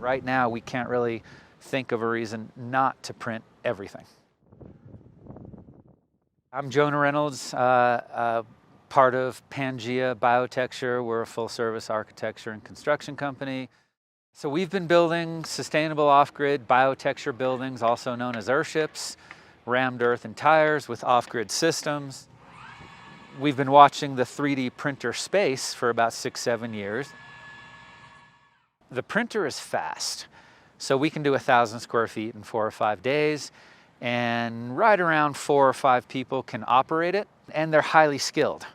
Right now, we can't really think of a reason not to print everything. I'm Jonah Reynolds, part of Pangea Biotecture. We're a full-service architecture and construction company. So we've been building sustainable off-grid biotecture buildings, also known as airships, rammed earth and tires with off-grid systems. We've been watching the 3D printer space for about 6-7 years. The printer is fast, so we can do 1,000 square feet in 4 or 5 days, and right around 4 or 5 people can operate it, and they're highly skilled.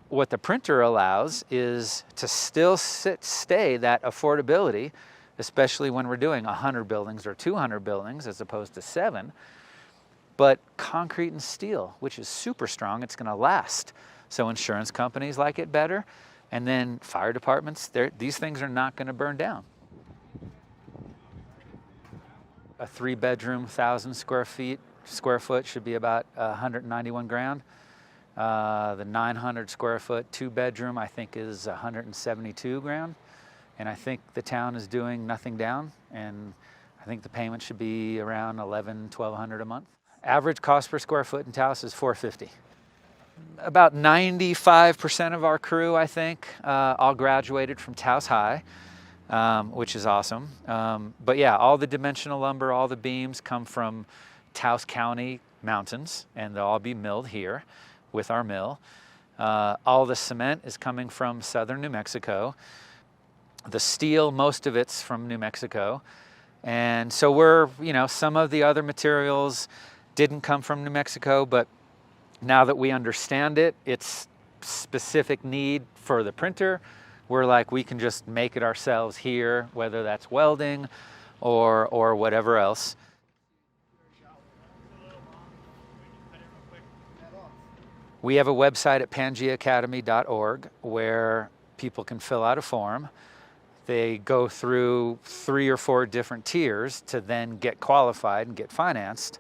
What the printer allows is to still stay that affordability, especially when we're doing 100 buildings or 200 buildings as opposed to 7, but concrete and steel, which is super strong, it's gonna last. So insurance companies like it better, and then fire departments, these things are not gonna burn down. A 3-bedroom, 1,000 square foot should be about 191 grand. The 900 square foot 2-bedroom, I think, is 172 grand. And I think the town is doing nothing down, and I think the payment should be around $1,100–1,200 a month. Average cost per square foot in Taos is $450. About 95% of our crew, I think, all graduated from Taos High, which is awesome. But yeah, all the dimensional lumber, all the beams come from Taos County mountains, and they'll all be milled here with our mill. All the cement is coming from southern New Mexico. The steel, most of it's from New Mexico. And so some of the other materials didn't come from New Mexico, but now that we understand it, its specific need for the printer, we're like, we can just make it ourselves here, whether that's welding or whatever else. We have a website at pangeaacademy.org where people can fill out a form. They go through 3 or 4 different tiers to then get qualified and get financed,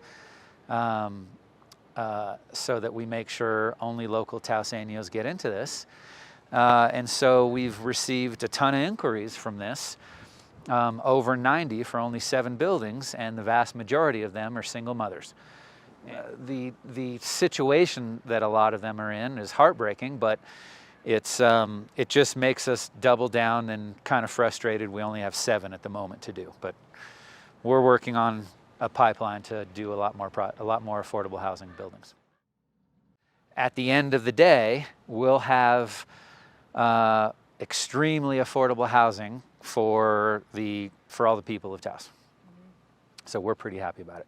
so that we make sure only local Taoseños get into this. And so we've received a ton of inquiries from this, over 90 for only 7 buildings, and the vast majority of them are single mothers. The situation that a lot of them are in is heartbreaking, but it just makes us double down and kind of frustrated. We only have 7 at the moment to do, but we're working on a pipeline to do a lot more affordable housing buildings. At the end of the day, we'll have extremely affordable housing for all the people of Taos. So we're pretty happy about it.